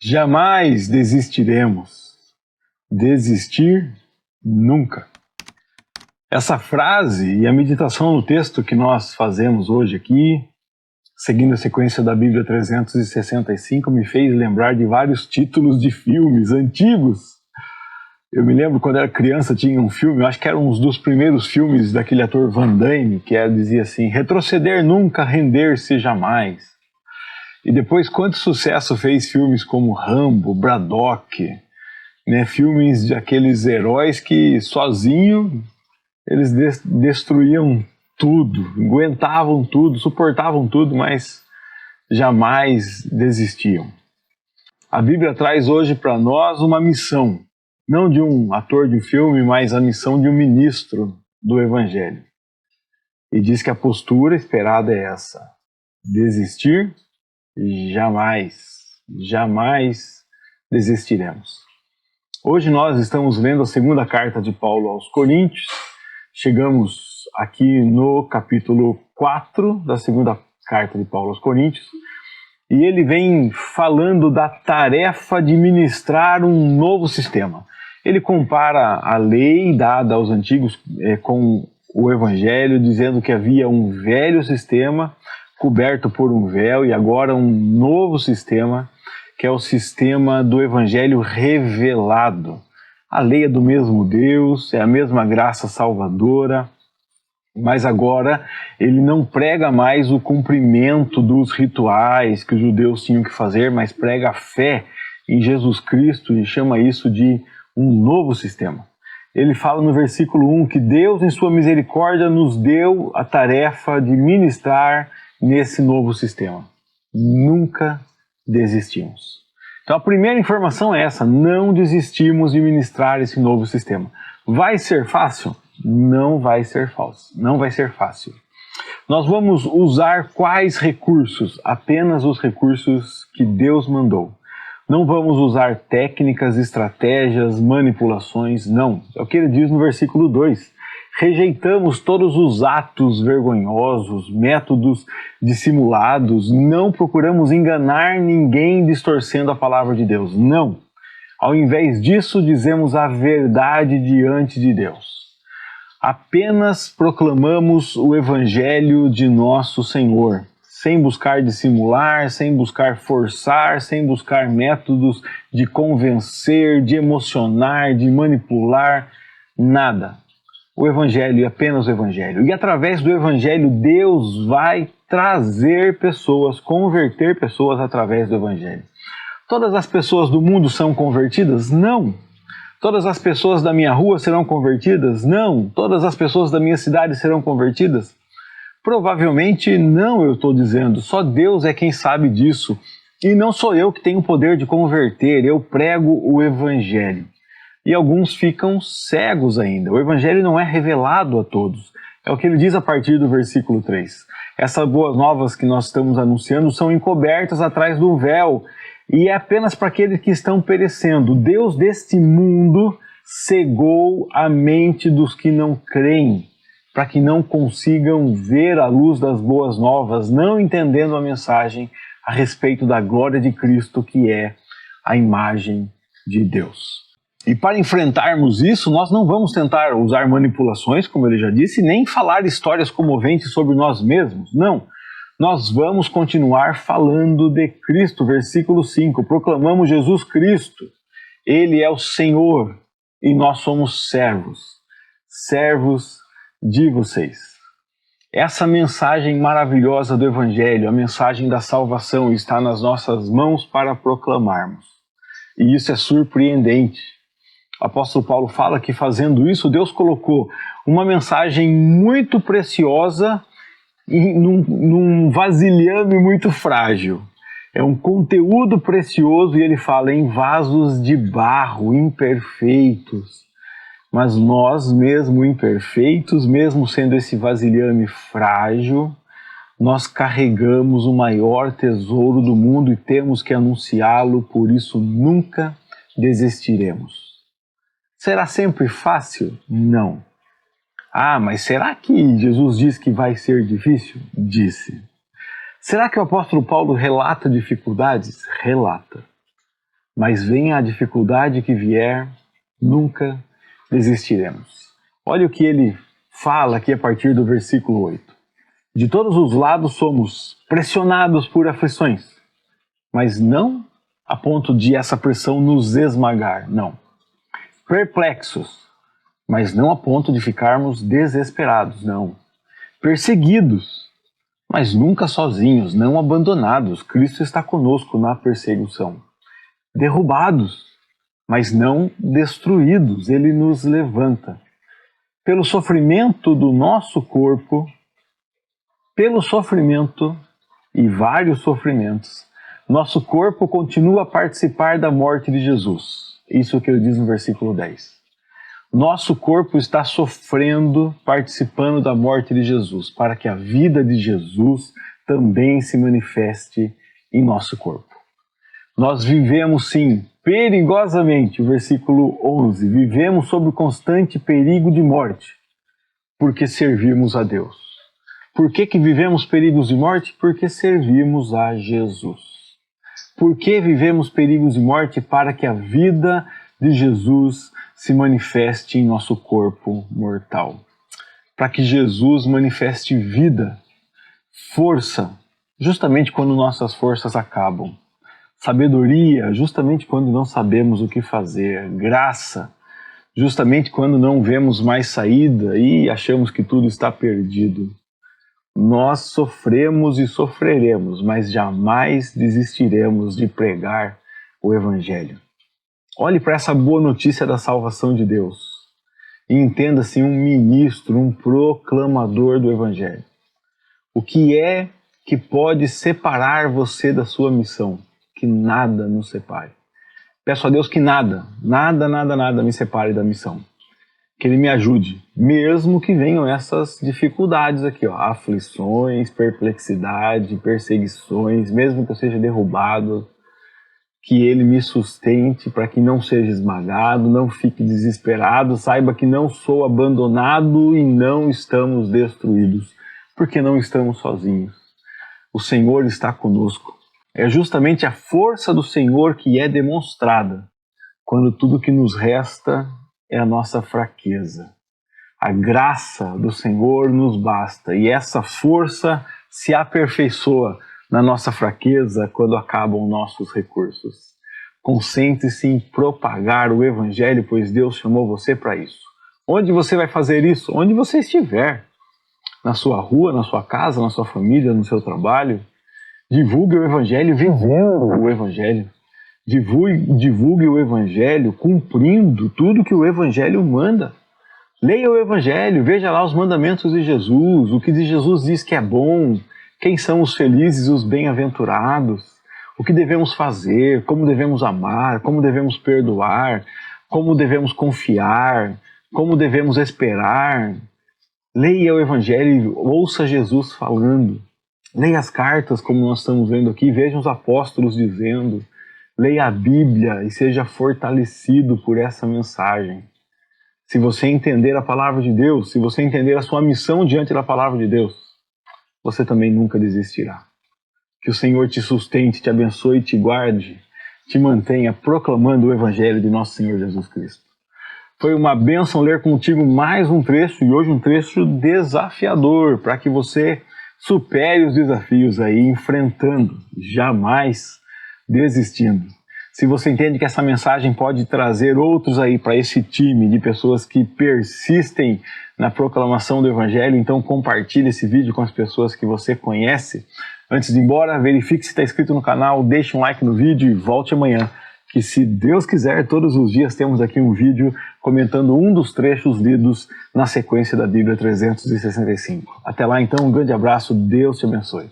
Jamais desistiremos. Desistir nunca. Essa frase e a meditação no texto que nós fazemos hoje aqui, seguindo a sequência da Bíblia 365, me fez lembrar de vários títulos de filmes antigos. Eu me lembro quando era criança, tinha um filme, eu acho que era um dos primeiros filmes daquele ator Van Damme, que dizia assim: retroceder nunca, render-se jamais. E depois, quanto sucesso fez filmes como Rambo, Braddock, né? Filmes de aqueles heróis que sozinho eles destruíam tudo, aguentavam tudo, suportavam tudo, mas jamais desistiam. A Bíblia traz hoje para nós uma missão, não de um ator de filme, mas a missão de um ministro do Evangelho. E diz que a postura esperada é essa: desistir jamais desistiremos. Hoje nós estamos lendo a segunda carta de Paulo aos Coríntios. Chegamos aqui no capítulo 4 da segunda carta de Paulo aos Coríntios. E ele vem falando da tarefa de ministrar um novo sistema. Ele compara a lei dada aos antigos com o Evangelho, dizendo que havia um velho sistema coberto por um véu e agora um novo sistema, que é o sistema do Evangelho revelado. A lei é do mesmo Deus, é a mesma graça salvadora, mas agora ele não prega mais o cumprimento dos rituais que os judeus tinham que fazer, mas prega a fé em Jesus Cristo e chama isso de um novo sistema. Ele fala no versículo 1 que Deus, em sua misericórdia, nos deu a tarefa de ministrar nesse novo sistema. Nunca desistimos. Então a primeira informação é essa: não desistimos de ministrar esse novo sistema. Vai ser fácil? Não vai ser fácil. Não vai ser fácil. Nós vamos usar quais recursos? Apenas os recursos que Deus mandou. Não vamos usar técnicas, estratégias, manipulações, não. É o que ele diz no versículo 2. Rejeitamos todos os atos vergonhosos, métodos dissimulados, não procuramos enganar ninguém distorcendo a palavra de Deus, não. Ao invés disso, dizemos a verdade diante de Deus. Apenas proclamamos o Evangelho de nosso Senhor, sem buscar dissimular, sem buscar forçar, sem buscar métodos de convencer, de emocionar, de manipular, nada. O Evangelho, apenas o Evangelho. E através do Evangelho, Deus vai trazer pessoas, converter pessoas através do Evangelho. Todas as pessoas do mundo são convertidas? Não. Todas as pessoas da minha rua serão convertidas? Não. Todas as pessoas da minha cidade serão convertidas? Provavelmente não, eu estou dizendo. Só Deus é quem sabe disso. E não sou eu que tenho o poder de converter, eu prego o Evangelho. E alguns ficam cegos ainda. O Evangelho não é revelado a todos. É o que ele diz a partir do versículo 3. Essas boas novas que nós estamos anunciando são encobertas atrás do véu e é apenas para aqueles que estão perecendo. Deus deste mundo cegou a mente dos que não creem, para que não consigam ver a luz das boas novas, não entendendo a mensagem a respeito da glória de Cristo, que é a imagem de Deus. E para enfrentarmos isso, nós não vamos tentar usar manipulações, como ele já disse, nem falar histórias comoventes sobre nós mesmos. Não. Nós vamos continuar falando de Cristo. Versículo 5. Proclamamos Jesus Cristo. Ele é o Senhor e nós somos servos. Servos de vocês. Essa mensagem maravilhosa do Evangelho, a mensagem da salvação, está nas nossas mãos para proclamarmos. E isso é surpreendente. O apóstolo Paulo fala que fazendo isso, Deus colocou uma mensagem muito preciosa num vasilhame muito frágil. É um conteúdo precioso e ele fala em vasos de barro imperfeitos. Mas nós, mesmo imperfeitos, mesmo sendo esse vasilhame frágil, nós carregamos o maior tesouro do mundo e temos que anunciá-lo, por isso nunca desistiremos. Será sempre fácil? Não. Ah, mas será que Jesus diz que vai ser difícil? Disse. Será que o apóstolo Paulo relata dificuldades? Relata. mas venha a dificuldade que vier, nunca desistiremos. Olha o que ele fala aqui a partir do versículo 8. De todos os lados somos pressionados por aflições, mas não a ponto de essa pressão nos esmagar, não. Perplexos, mas não a ponto de ficarmos desesperados, não. Perseguidos, mas nunca sozinhos, não abandonados. Cristo está conosco na perseguição. Derrubados, mas não destruídos. Ele nos levanta. Pelo sofrimento do nosso corpo, pelo sofrimento e vários sofrimentos, nosso corpo continua a participar da morte de Jesus. Isso é o que ele diz no versículo 10. Nosso corpo está sofrendo, participando da morte de Jesus, para que a vida de Jesus também se manifeste em nosso corpo. Nós vivemos, sim, perigosamente, o versículo 11, vivemos sob constante perigo de morte, porque servimos a Deus. Por que vivemos perigos de morte? Porque servimos a Jesus. Por que vivemos perigos de morte? Para que a vida de Jesus se manifeste em nosso corpo mortal. Para que Jesus manifeste vida, força, justamente quando nossas forças acabam. Sabedoria, justamente quando não sabemos o que fazer. Graça, justamente quando não vemos mais saída e achamos que tudo está perdido. Nós sofremos e sofreremos, mas jamais desistiremos de pregar o Evangelho. Olhe para essa boa notícia da salvação de Deus e entenda-se um ministro, um proclamador do Evangelho. O que é que pode separar você da sua missão? Que nada nos separe. Peço a Deus que nada me separe da missão. Que Ele me ajude, mesmo que venham essas dificuldades aqui, aflições, perplexidade, perseguições, mesmo que eu seja derrubado, que Ele me sustente para que não seja esmagado, não fique desesperado, saiba que não sou abandonado e não estamos destruídos, porque não estamos sozinhos. O Senhor está conosco. É justamente a força do Senhor que é demonstrada quando tudo que nos resta é a nossa fraqueza. A graça do Senhor nos basta e essa força se aperfeiçoa na nossa fraqueza quando acabam nossos recursos. Concentre-se em propagar o Evangelho, pois Deus chamou você para isso. Onde você vai fazer isso? Onde você estiver. Na sua rua, na sua casa, na sua família, no seu trabalho. Divulgue o Evangelho vivendo o Evangelho. Divulgue o Evangelho cumprindo tudo que o Evangelho manda. Leia o Evangelho, veja lá os mandamentos de Jesus, o que Jesus diz que é bom, quem são os felizes e os bem-aventurados, o que devemos fazer, como devemos amar, como devemos perdoar, como devemos confiar, como devemos esperar. Leia o Evangelho, ouça Jesus falando. Leia as cartas, como nós estamos vendo aqui, veja os apóstolos dizendo. Leia a Bíblia e seja fortalecido por essa mensagem. Se você entender a palavra de Deus, se você entender a sua missão diante da palavra de Deus, você também nunca desistirá. Que o Senhor te sustente, te abençoe, te guarde, te mantenha proclamando o Evangelho de nosso Senhor Jesus Cristo. Foi uma bênção ler contigo mais um trecho, e hoje um trecho desafiador, para que você supere os desafios aí, enfrentando, jamais desistindo. Se você entende que essa mensagem pode trazer outros aí para esse time de pessoas que persistem na proclamação do Evangelho, então compartilhe esse vídeo com as pessoas que você conhece. Antes de ir embora, verifique se está inscrito no canal, deixe um like no vídeo e volte amanhã, que se Deus quiser, todos os dias temos aqui um vídeo comentando um dos trechos lidos na sequência da Bíblia 365. Até lá então, um grande abraço, Deus te abençoe.